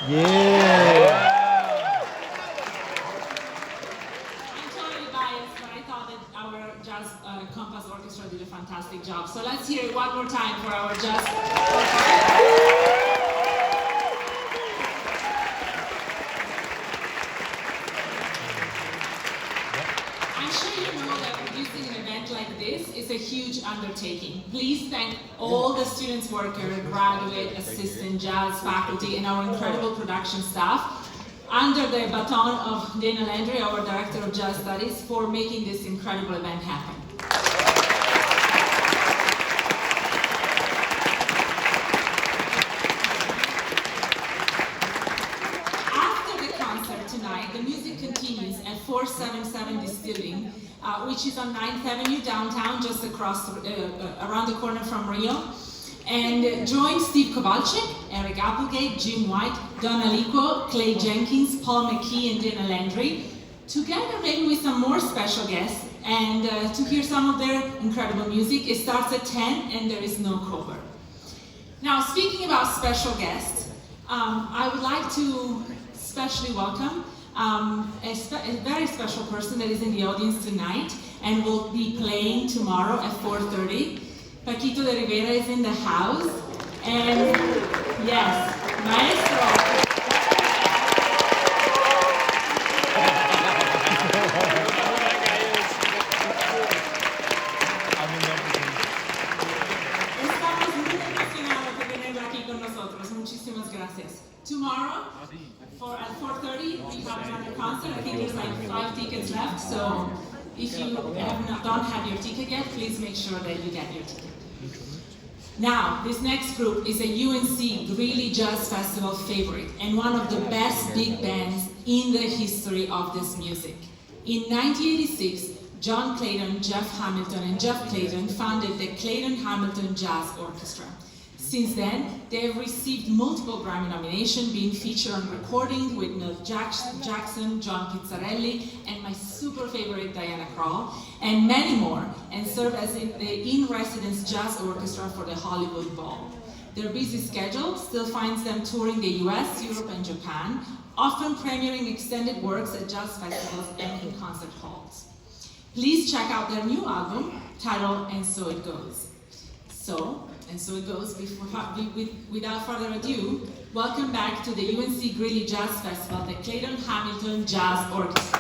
Yeah. I'm totally biased, but I thought that our Jazz Compass Orchestra did a fantastic job. So let's hear it one more time for our Jazz Orchestra. I'm sure you know that producing an event like this is a huge undertaking. Please thank all the students, worker, graduate, assistant, jazz faculty, and our incredible production staff under the baton of Dana Landry, our Director of Jazz Studies, for making this incredible event happen. After the concert tonight, the music continues at 477 Distilling, which is on 9th Avenue downtown, just across, around the corner from Rio. And join Steve Kowalczyk, Eric Applegate, Jim White, Don Alico, Clay Jenkins, Paul McKee, and Dana Landry, together maybe with some more special guests, and to hear some of their incredible music. It starts at 10 and there is no cover. Now, speaking about special guests, I would like to especially welcome a very special person that is in the audience tonight and will be playing tomorrow at 4:30. Paquito de Rivera is in the house, and yes, maestro. Estamos muy emocionados de tenerlo aquí con nosotros. Muchísimas gracias. Tomorrow, at 4:30, we have another concert. I think there's like 5 tickets left, so if you don't have your ticket yet, please make sure that you get your ticket. Now, this next group is a UNC Greeley Jazz Festival favorite and one of the best big bands in the history of this music. In 1986, John Clayton, Jeff Hamilton, and Jeff Clayton founded the Clayton Hamilton Jazz Orchestra. Since then, they have received multiple Grammy nominations, being featured on recordings with Milt Jackson, John Pizzarelli, and my super favorite Diana Krall, and many more, and serve as the in-residence jazz orchestra for the Hollywood Bowl. Their busy schedule still finds them touring the US, Europe, and Japan, often premiering extended works at jazz festivals and in concert halls. Please check out their new album, titled And So It Goes. And so it goes, without further ado, welcome back to the UNC Greeley Jazz Festival, the Clayton Hamilton Jazz Orchestra.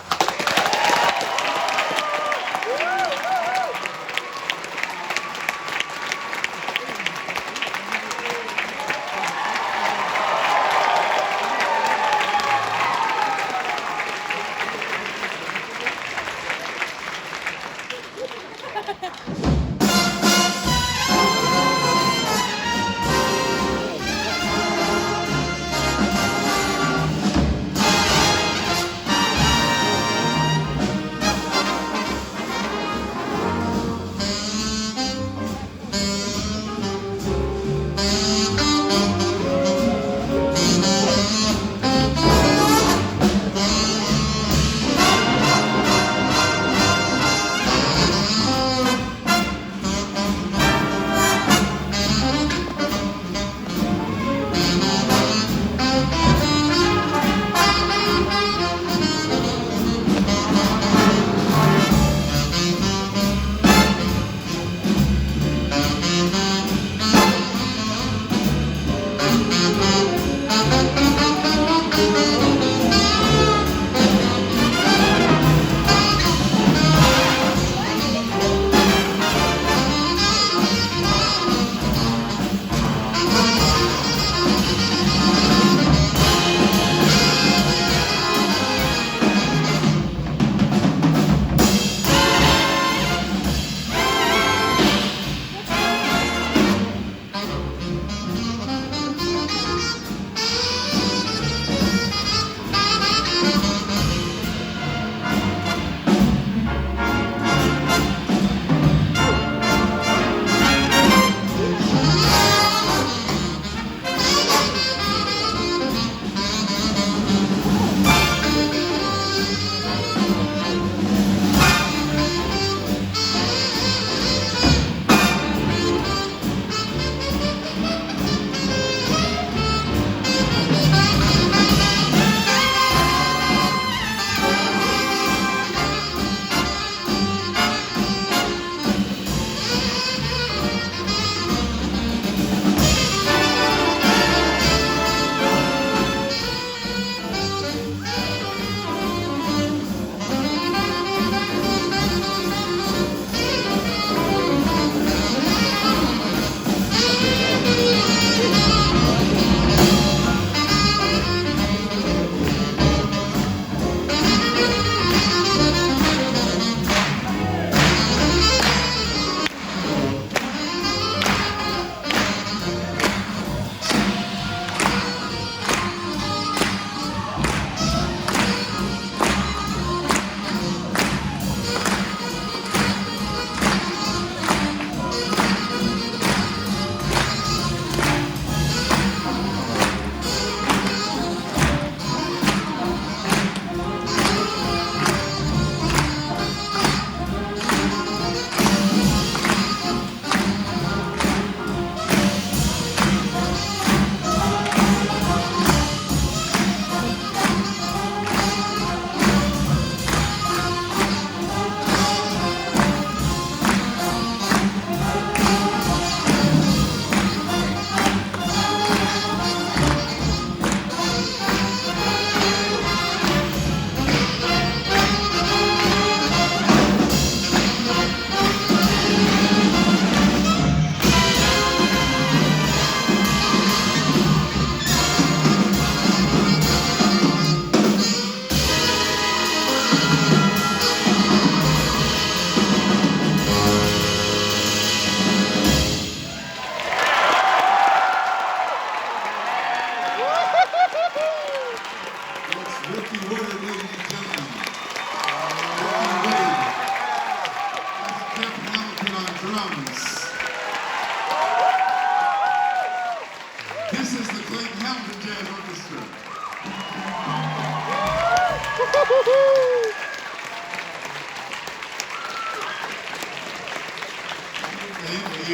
Thank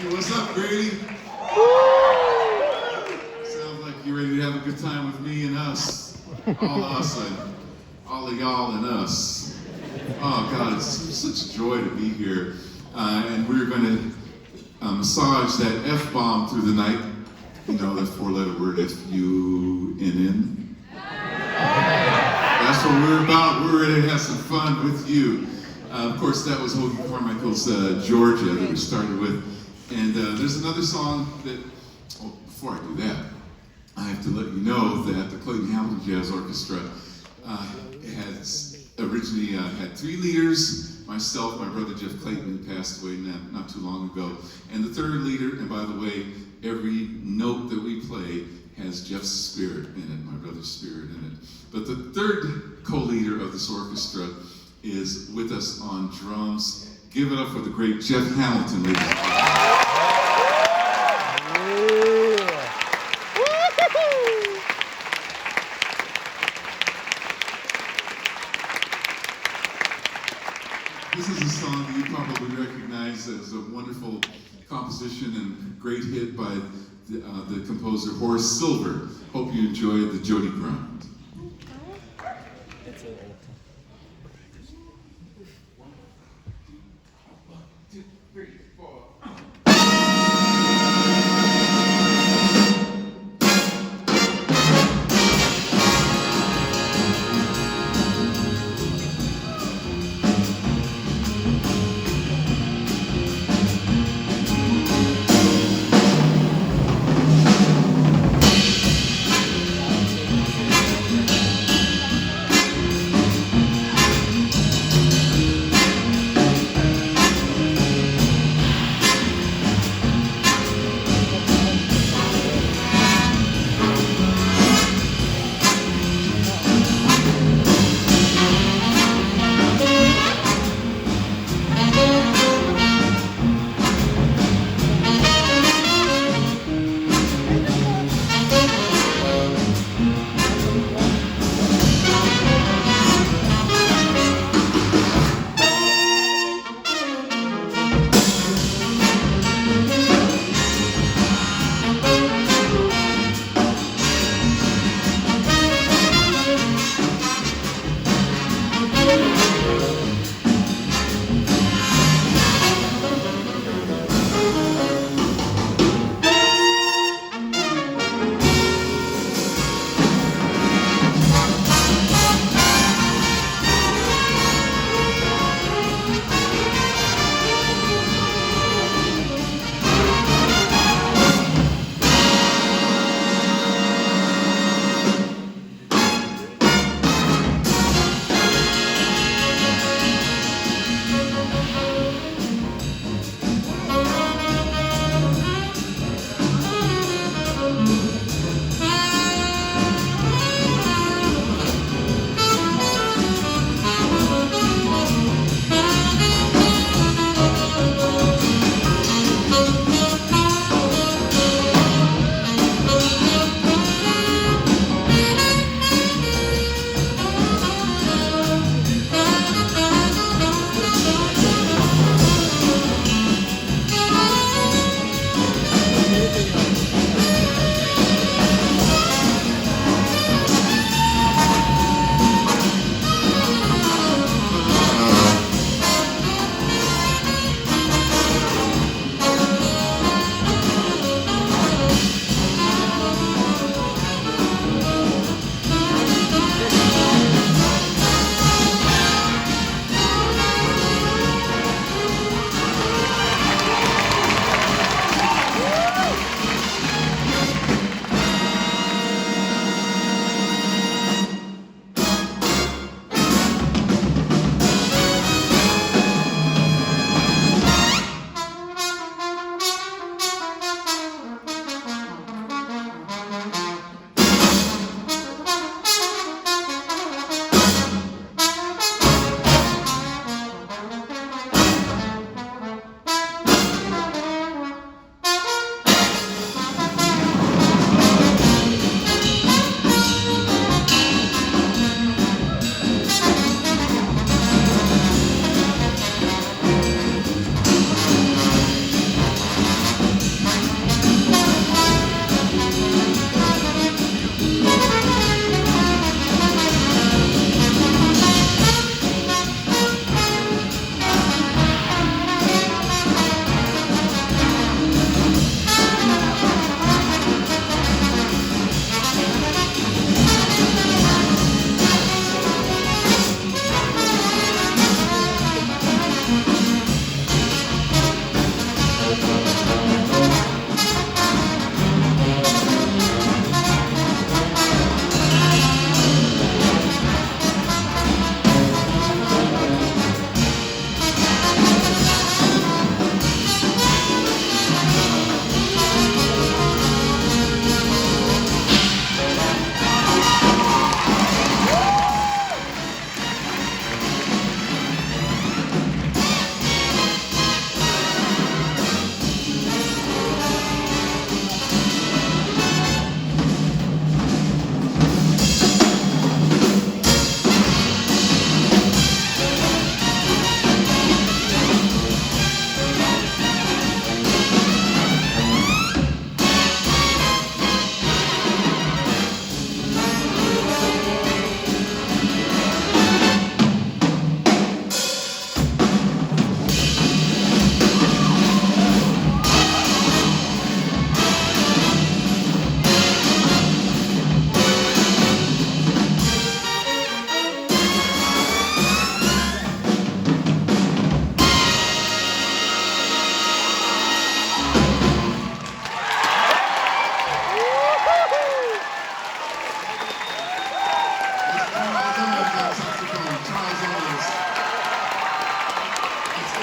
you. What's up, Grady? Sounds like you're ready to have a good time with me and us. All us and all of y'all and us. Oh God, it's such a joy to be here. And we're going to massage that F-bomb through the night. You know, that four-letter word, F-U-N-N. That's what we're about. We're ready to have some fun with you. Of course, that was Hoagy Carmichael's Georgia that we started with. And there's another song that, oh, before I do that, I have to let you know that the Clayton Hamilton Jazz Orchestra has originally had three leaders, myself, my brother Jeff Clayton, who passed away not too long ago, and the third leader, and by the way, every note that we play has Jeff's spirit in it, my brother's spirit in it. But the third co-leader of this orchestra is with us on drums. Give it up for the great Jeff Hamilton, ladies and gentlemen. This is a song that you probably recognize as a wonderful composition and great hit by the composer Horace Silver. Hope you enjoyed the Jody Grunt.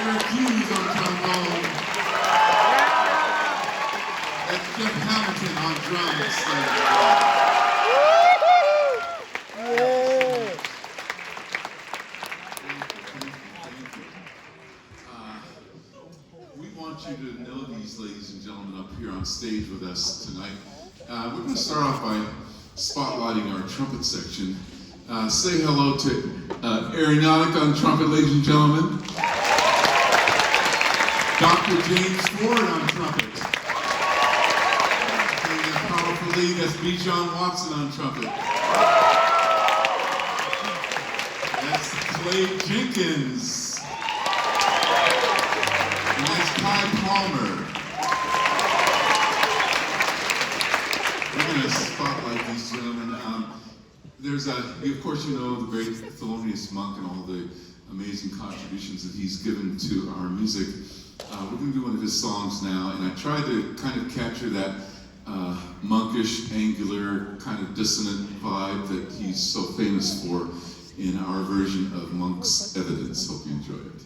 Eric Hughes on trombone. That's Jeff Hamilton on drums. We want you to know these ladies and gentlemen up here on stage with us tonight. We're going to start off by spotlighting our trumpet section. Say hello to Aeronautic on trumpet, ladies and gentlemen. Dr. James Ford on trumpet. And a powerful lead, that's B. John Watson on trumpet. That's Clay Jenkins. And that's Ty Palmer. We're going to spotlight these gentlemen. There's of course, you know the great Thelonious Monk and all the amazing contributions that he's given to our music. We're going to do one of his songs now, and I tried to kind of capture that monkish, angular, kind of dissonant vibe that he's so famous for in our version of Monk's Evidence. Hope you enjoy it.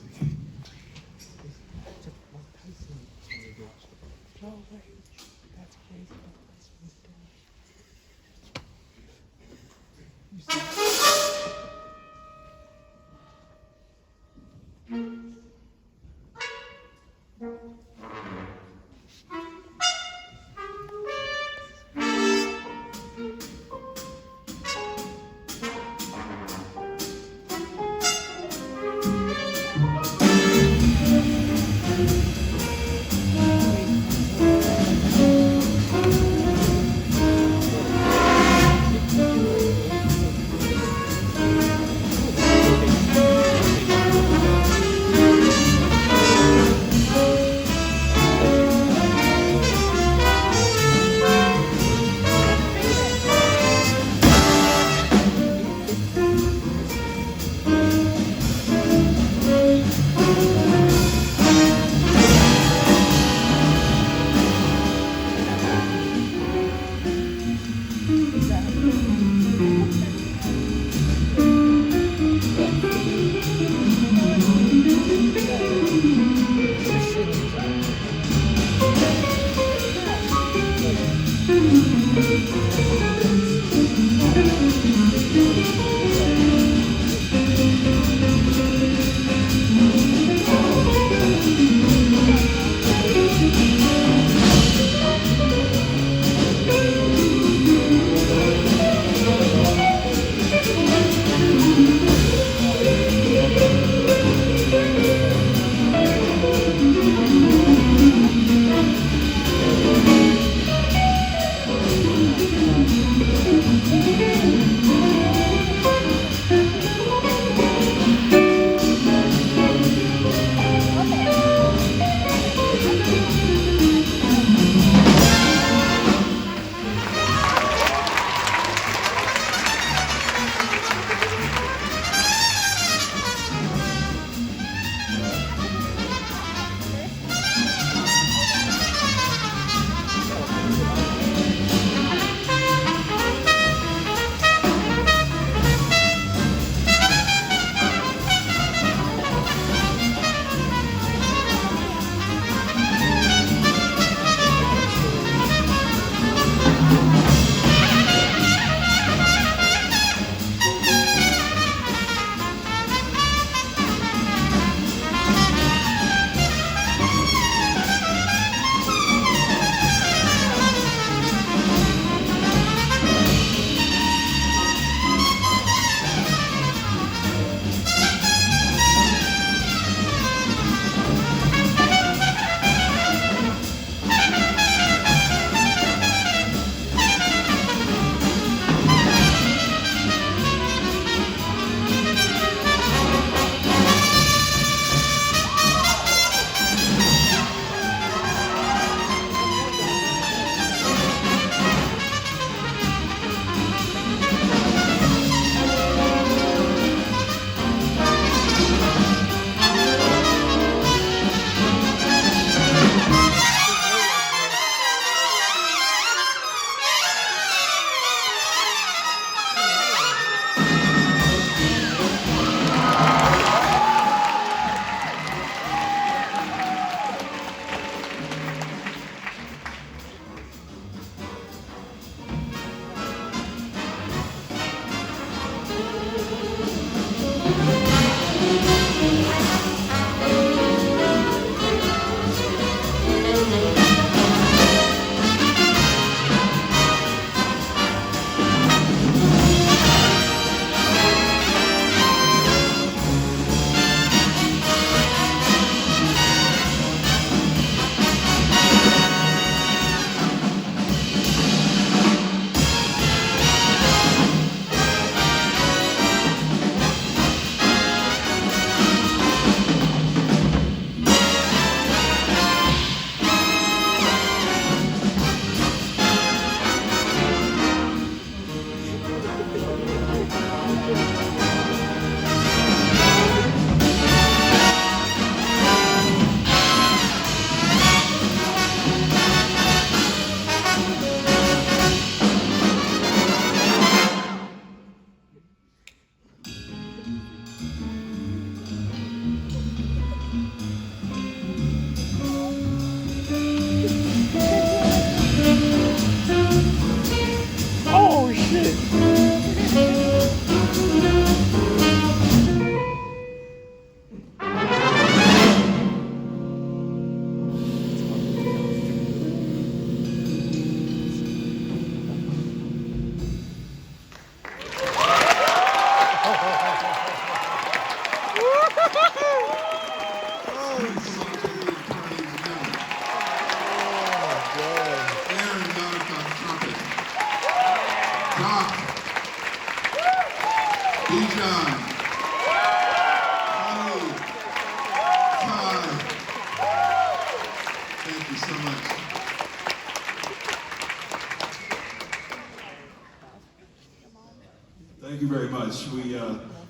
Aaron Malik on trumpet. Doc. Bijan. Honey. Ty. Thank you so much. Thank you very much. We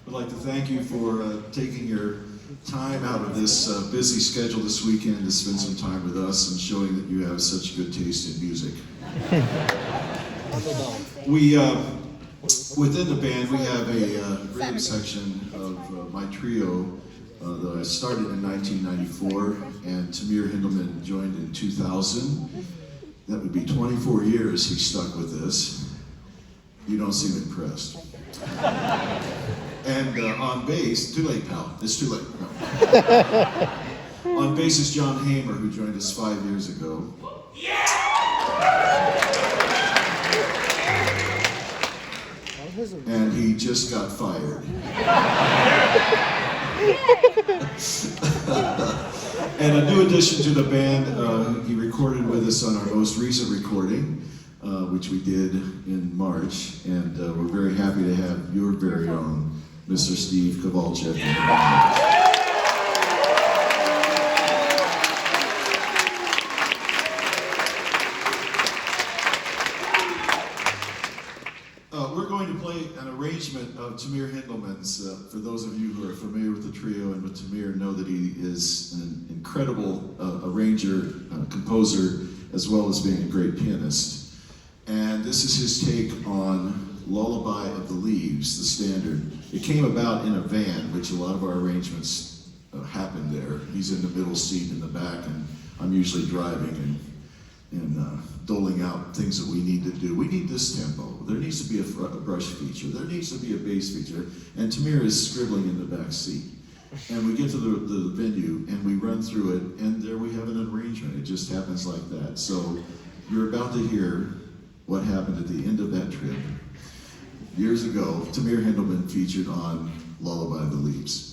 would like to thank you for taking your time out of this busy schedule this weekend to spend some time with us and showing that you have such good taste in music. We, within the band, we have a rhythm section of my trio that I started in 1994, and Tamir Hindelman joined in 2000. That would be 24 years he stuck with this. You don't seem impressed. And on bass, too late, pal. It's too late. No. On bass is John Hamer, who joined us 5 years ago. And he just got fired. And a new addition to the band, he recorded with us on our most recent recording, which we did in March, and we're very happy to have your very own Mr. Steve Kowalczyk. We're going to play an arrangement of Tamir Hindelman's. For those of you who are familiar with the trio and with Tamir, know that he is an incredible arranger, composer, as well as being a great pianist. And this is his take on Lullaby of the Leaves, the standard. It came about in a van, which a lot of our arrangements happen there. He's in the middle seat in the back, and I'm usually driving and doling out things that we need to do. We need this tempo. There needs to be a brush feature. There needs to be a bass feature. And Tamir is scribbling in the back seat. And we get to the venue, and we run through it, and there we have an arrangement. It just happens like that. So you're about to hear what happened at the end of that trip. Years ago, Tamir Hindelman featured on Lullaby of the Leaves.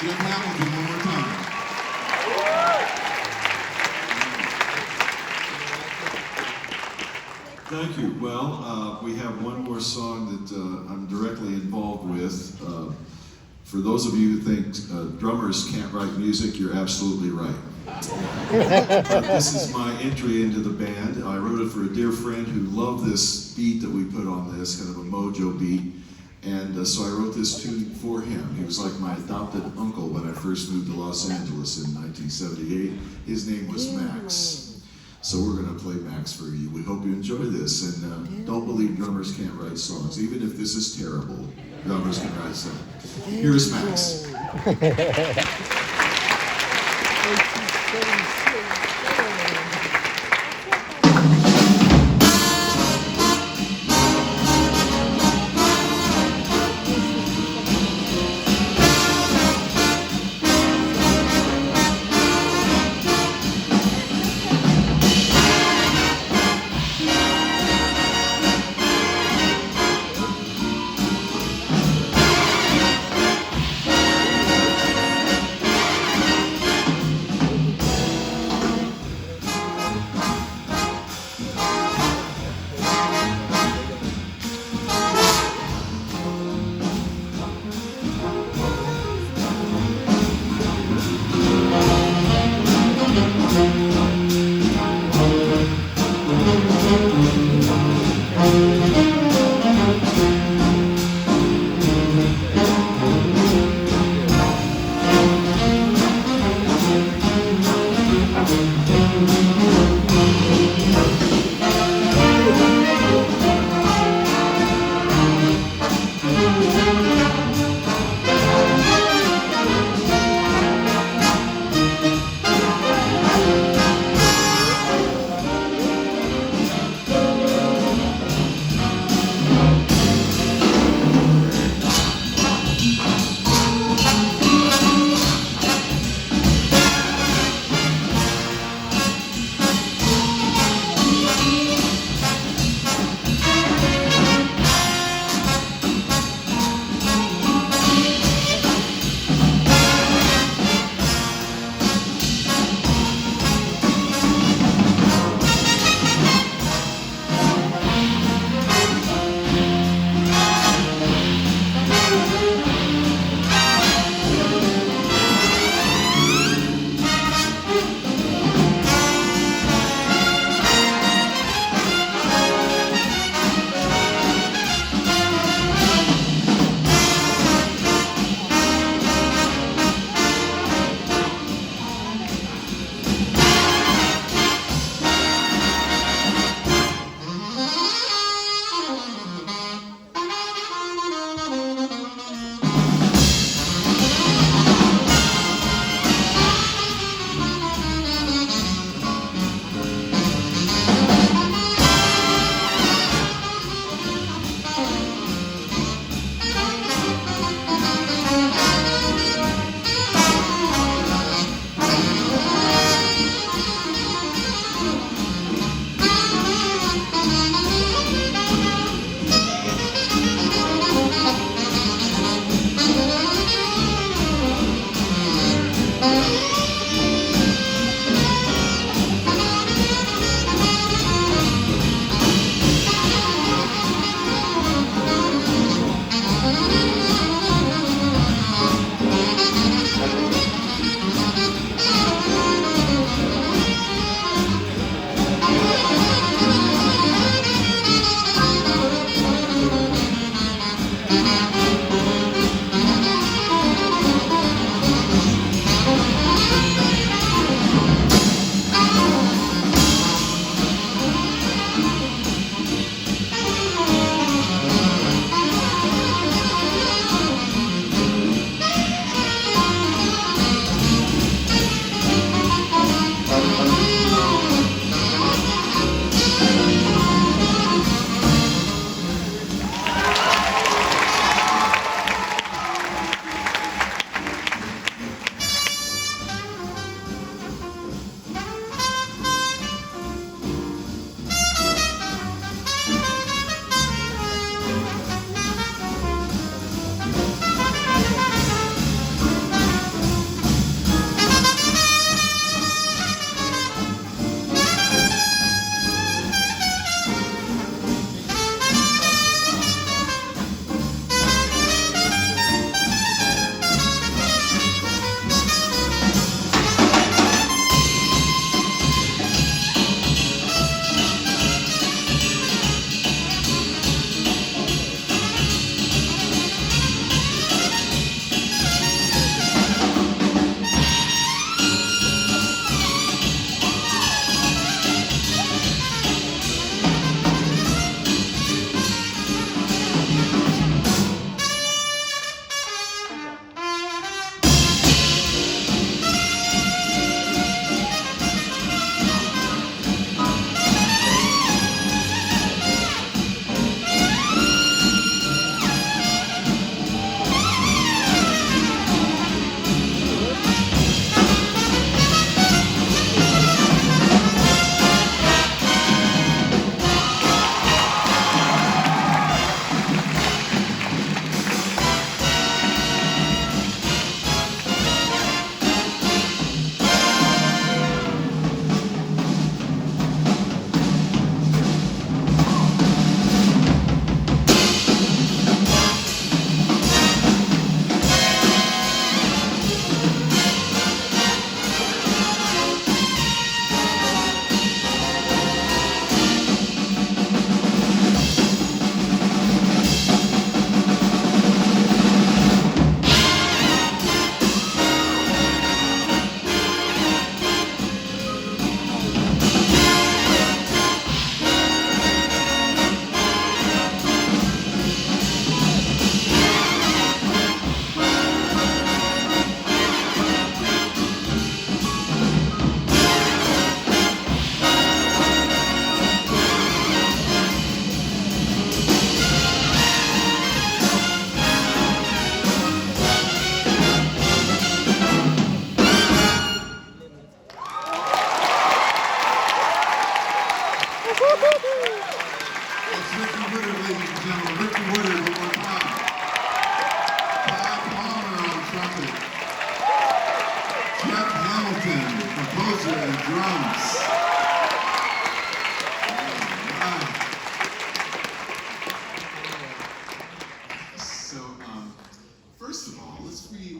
Jim Hamilton one more time. Thank you. Well, we have one more song that I'm directly involved with. For those of you who think drummers can't write music, you're absolutely right. This is my entry into the band. I wrote it for a dear friend who loved this beat that we put on this, kind of a mojo beat. And so I wrote this tune for him. He was like my adopted uncle when I first moved to Los Angeles in 1978. His name was Max. So we're going to play Max for you. We hope you enjoy this. And don't believe drummers can't write songs. Even if this is terrible, drummers can write songs. Here's Max.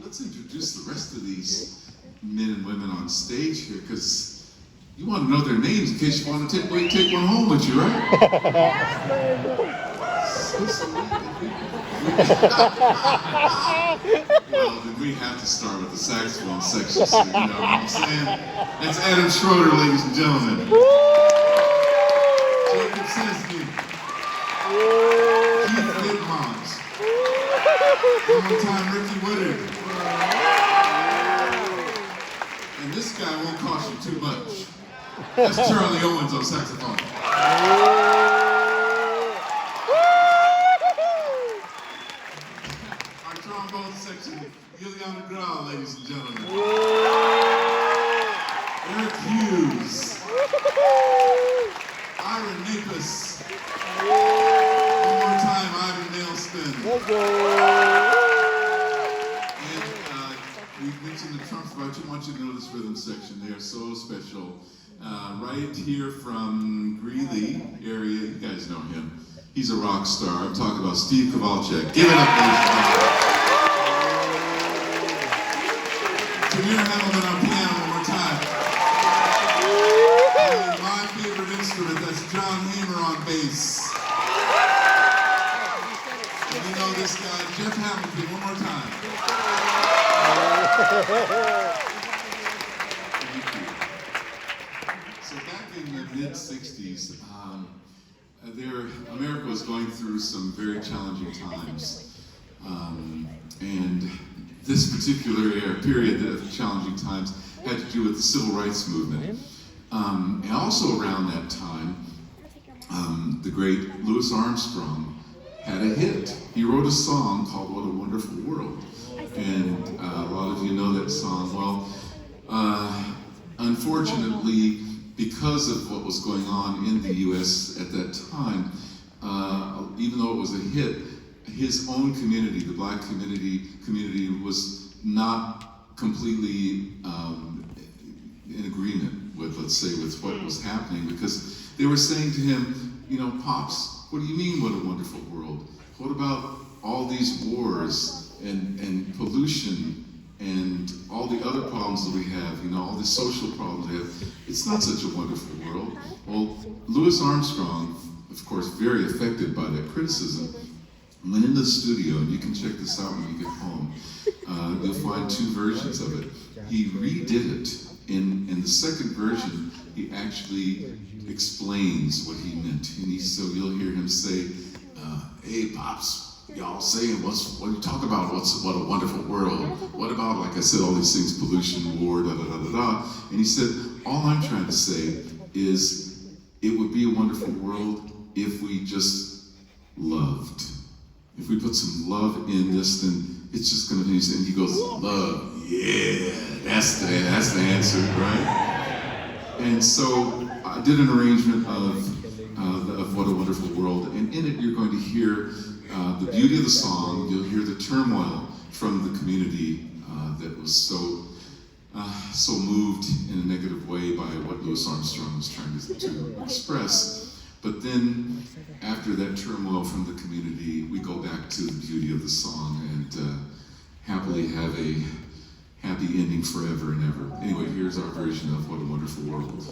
let's introduce the rest of these men and women on stage here, because you want to know their names in case you want to take one home with you, right? Well, then we have to start with the saxophone section, so you know what I'm saying? That's Adam Schroeder, ladies and gentlemen. Jacob Sesney. Keith Vidmons. One more time, Ricky Woodard. And this guy won't cost you too much. That's Charlie Owens on saxophone. Our trombone section, Ileana Grau, ladies and gentlemen. Eric Hughes. Ira Napus. One more time, Ivy Nailspin. And we've mentioned the trumps, but I just want you to know this rhythm section. They are so special. Right here from Greeley area, you guys know him. He's a rock star. I'm talking about Steve Kowalczyk. Give it up, ladies and gentlemen. Tamir Hamilton on piano one more time. And my favorite instrument, that's John Hamer on bass. And you know this guy, Jeff Hamilton, one more time. So back in the mid-60s, America was going through some very challenging times. And this particular period of challenging times had to do with the civil rights movement. And also around that time, the great Louis Armstrong had a hit. He wrote a song called What a Wonderful World. And a lot of you know that song. Well, unfortunately, because of what was going on in the U.S. at that time, even though it was a hit, his own community, the black community was not completely in agreement with, let's say, with what was happening, because they were saying to him, you know, Pops, what do you mean, what a wonderful world? What about all these wars and pollution and all the other problems that we have, you know, all the social problems we have? It's not such a wonderful world. Well, Louis Armstrong, of course, very affected by that criticism, went into the studio, and you can check this out when you get home. You'll find two versions of it. He redid it. In the second version, he actually explains what he meant. And so you'll hear him say, hey, Pops, y'all saying, what you talk about? What a wonderful world. What about, like I said, all these things, pollution, war, da da da da da. And he said, all I'm trying to say is it would be a wonderful world if we just loved. If we put some love in this, then it's just going to be. And he goes, love, yeah, that's the answer, right? And so I did an arrangement of What a Wonderful World, and in it you're going to hear the beauty of the song. You'll hear the turmoil from the community that was so moved in a negative way by what Louis Armstrong was trying to express. But then, after that turmoil from the community, we go back to the beauty of the song and happily have a happy ending forever and ever. Anyway, here's our version of What a Wonderful World.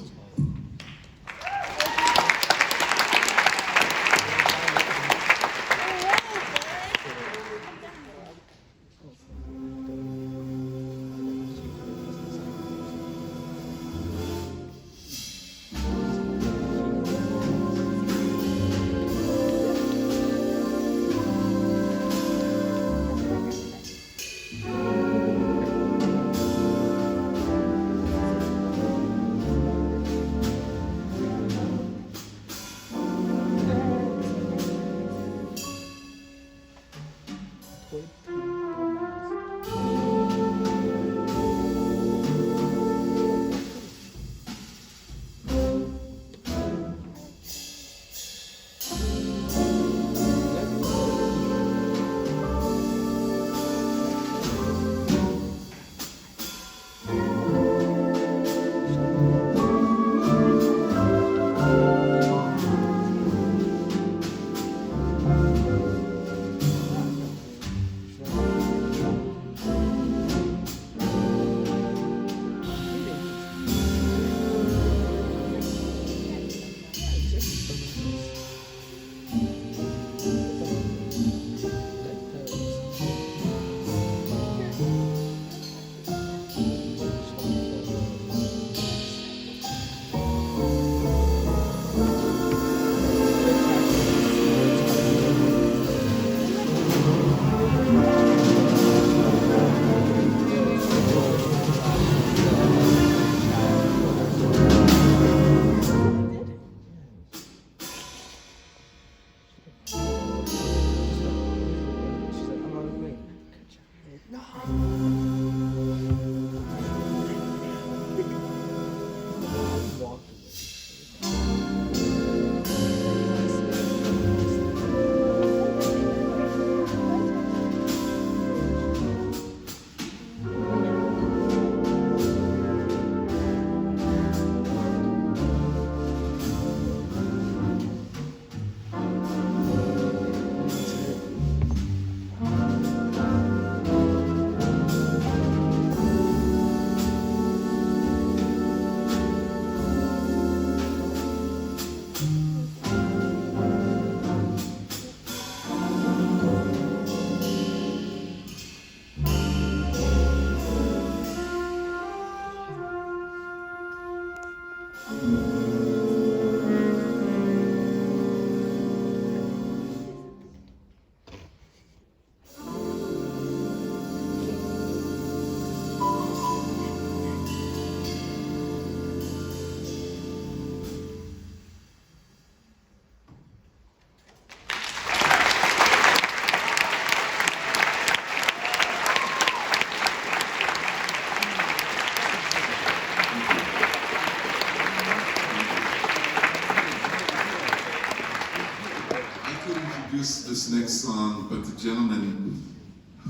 the gentleman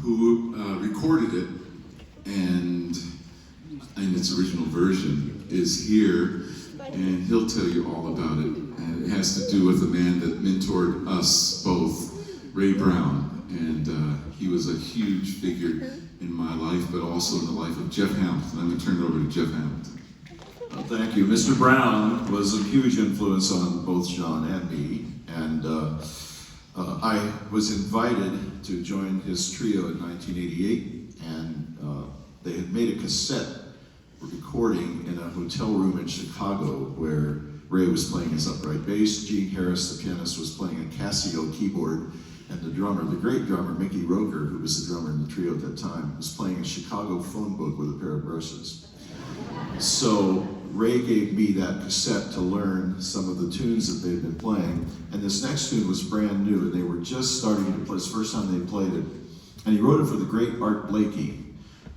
who recorded it and in its original version is here, and he'll tell you all about it. And it has to do with a man that mentored us both, Ray Brown, and he was a huge figure in my life, but also in the life of Jeff Hamilton. I'm going to turn it over to Jeff Hamilton. Thank you. Mr. Brown was a huge influence on both John and me, and I was invited to join his trio in 1988, and they had made a cassette recording in a hotel room in Chicago where Ray was playing his upright bass, Gene Harris, the pianist, was playing a Casio keyboard, and the drummer, the great drummer, Mickey Roker, who was the drummer in the trio at that time, was playing a Chicago phone book with a pair of brushes. So Ray gave me that cassette to learn some of the tunes that they'd been playing, and this next tune was brand new, and they were just starting to play. It's the first time they played it. And he wrote it for the great Art Blakey,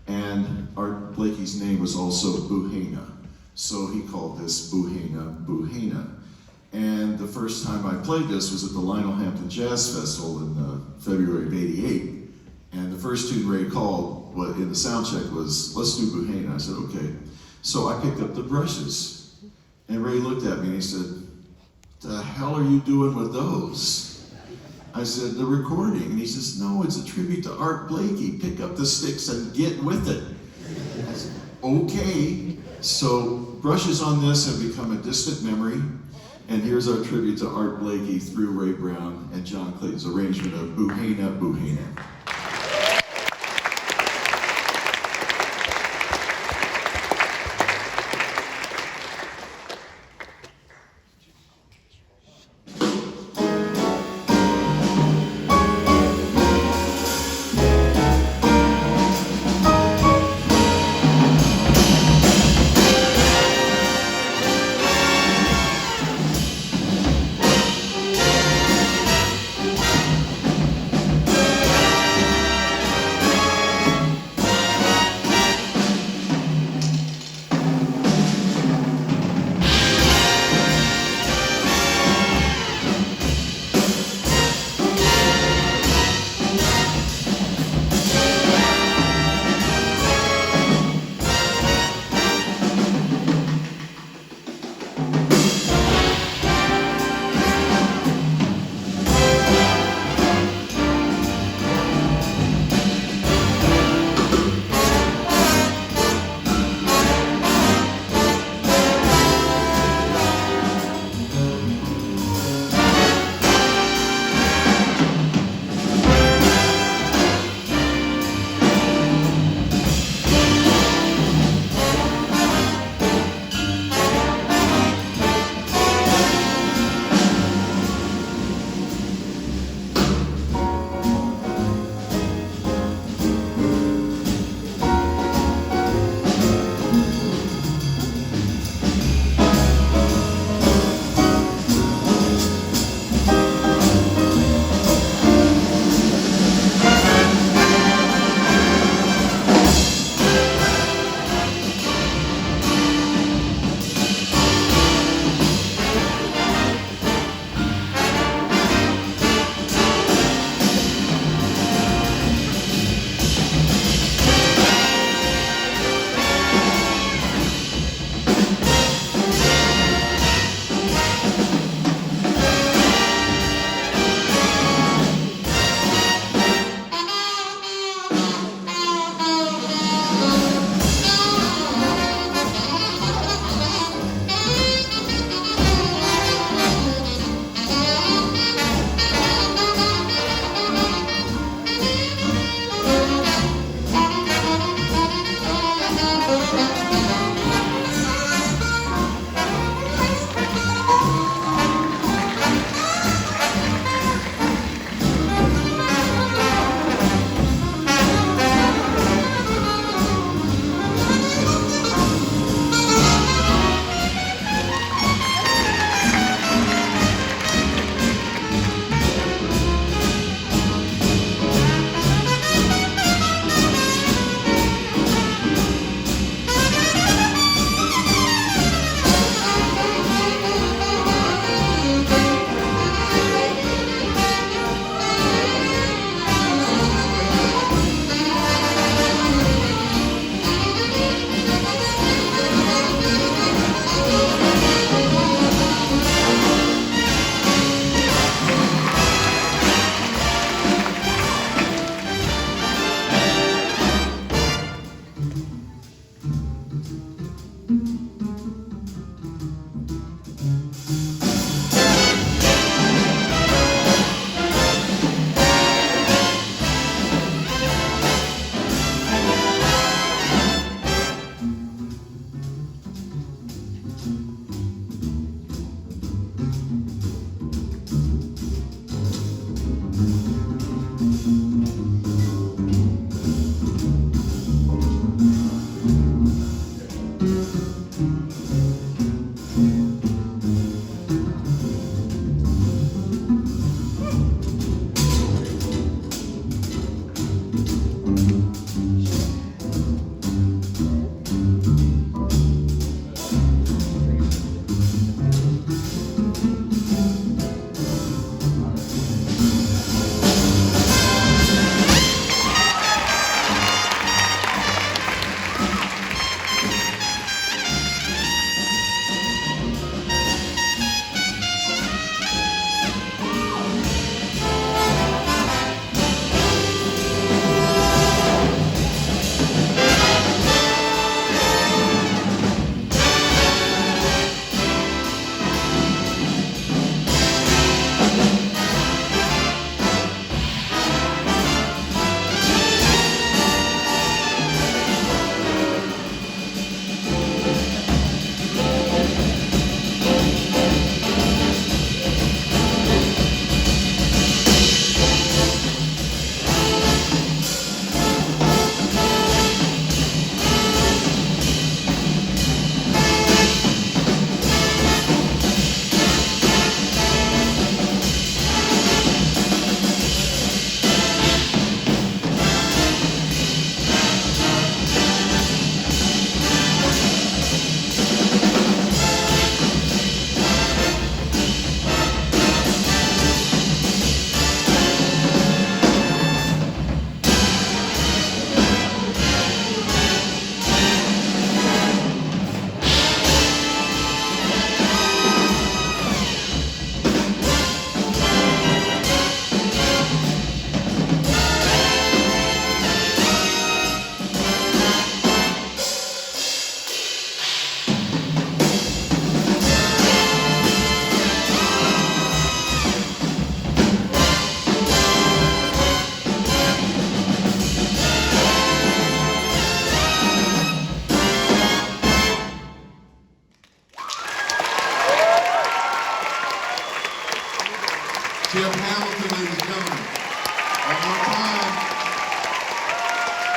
and Art Blakey's name was also Buhena, so he called this Buhena, Buhena. And the first time I played this was at the Lionel Hampton Jazz Festival in February of '88, and the first tune Ray called in the sound check was, "Let's do Buhena." I said, okay. So I picked up the brushes, and Ray looked at me and he said, "The hell are you doing with those?" I said, "The recording." And he says, "No, it's a tribute to Art Blakey. Pick up the sticks and get with it." I said, okay. So brushes on this have become a distant memory, and here's our tribute to Art Blakey through Ray Brown and John Clayton's arrangement of Buhena, Buhena.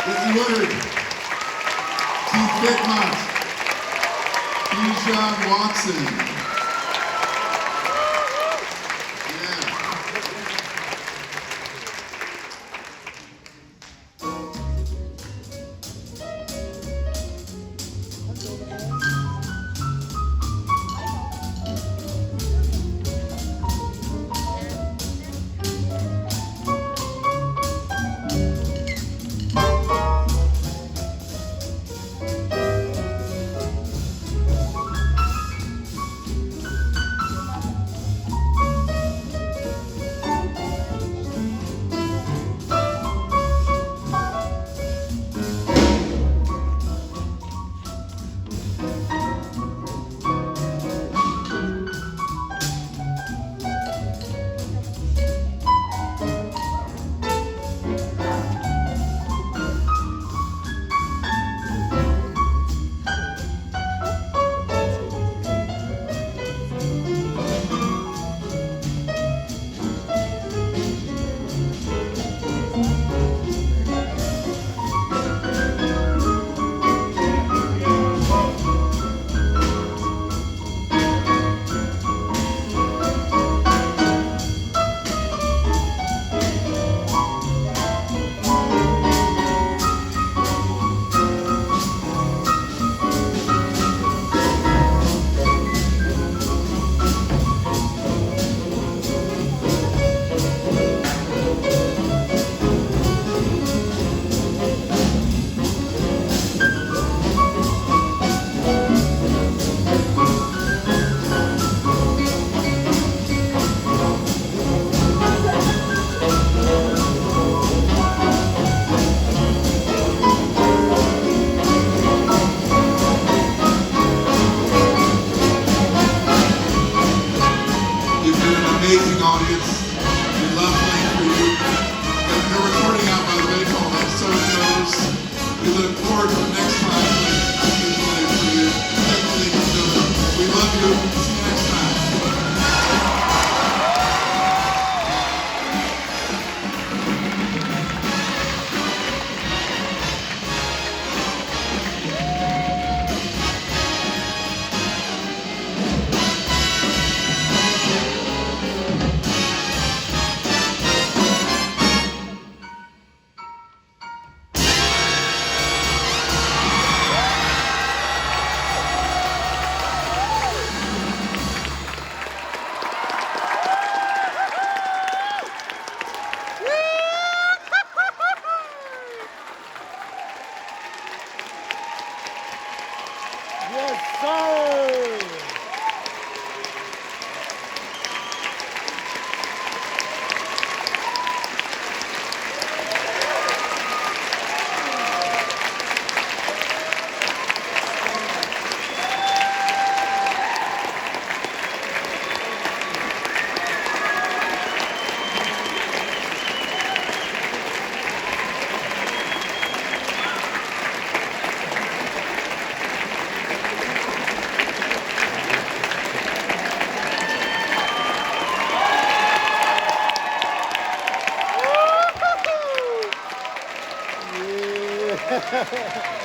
Izzy Woodard, Keith Bickmont, Bijan Watson. Amazing audience. We love playing for you. Got a recording out, by the way, called So It Goes. We look forward to the next time we play for you. Thank you, ladies and gentlemen. We love you. See you next time. Yes, sir! Yeah.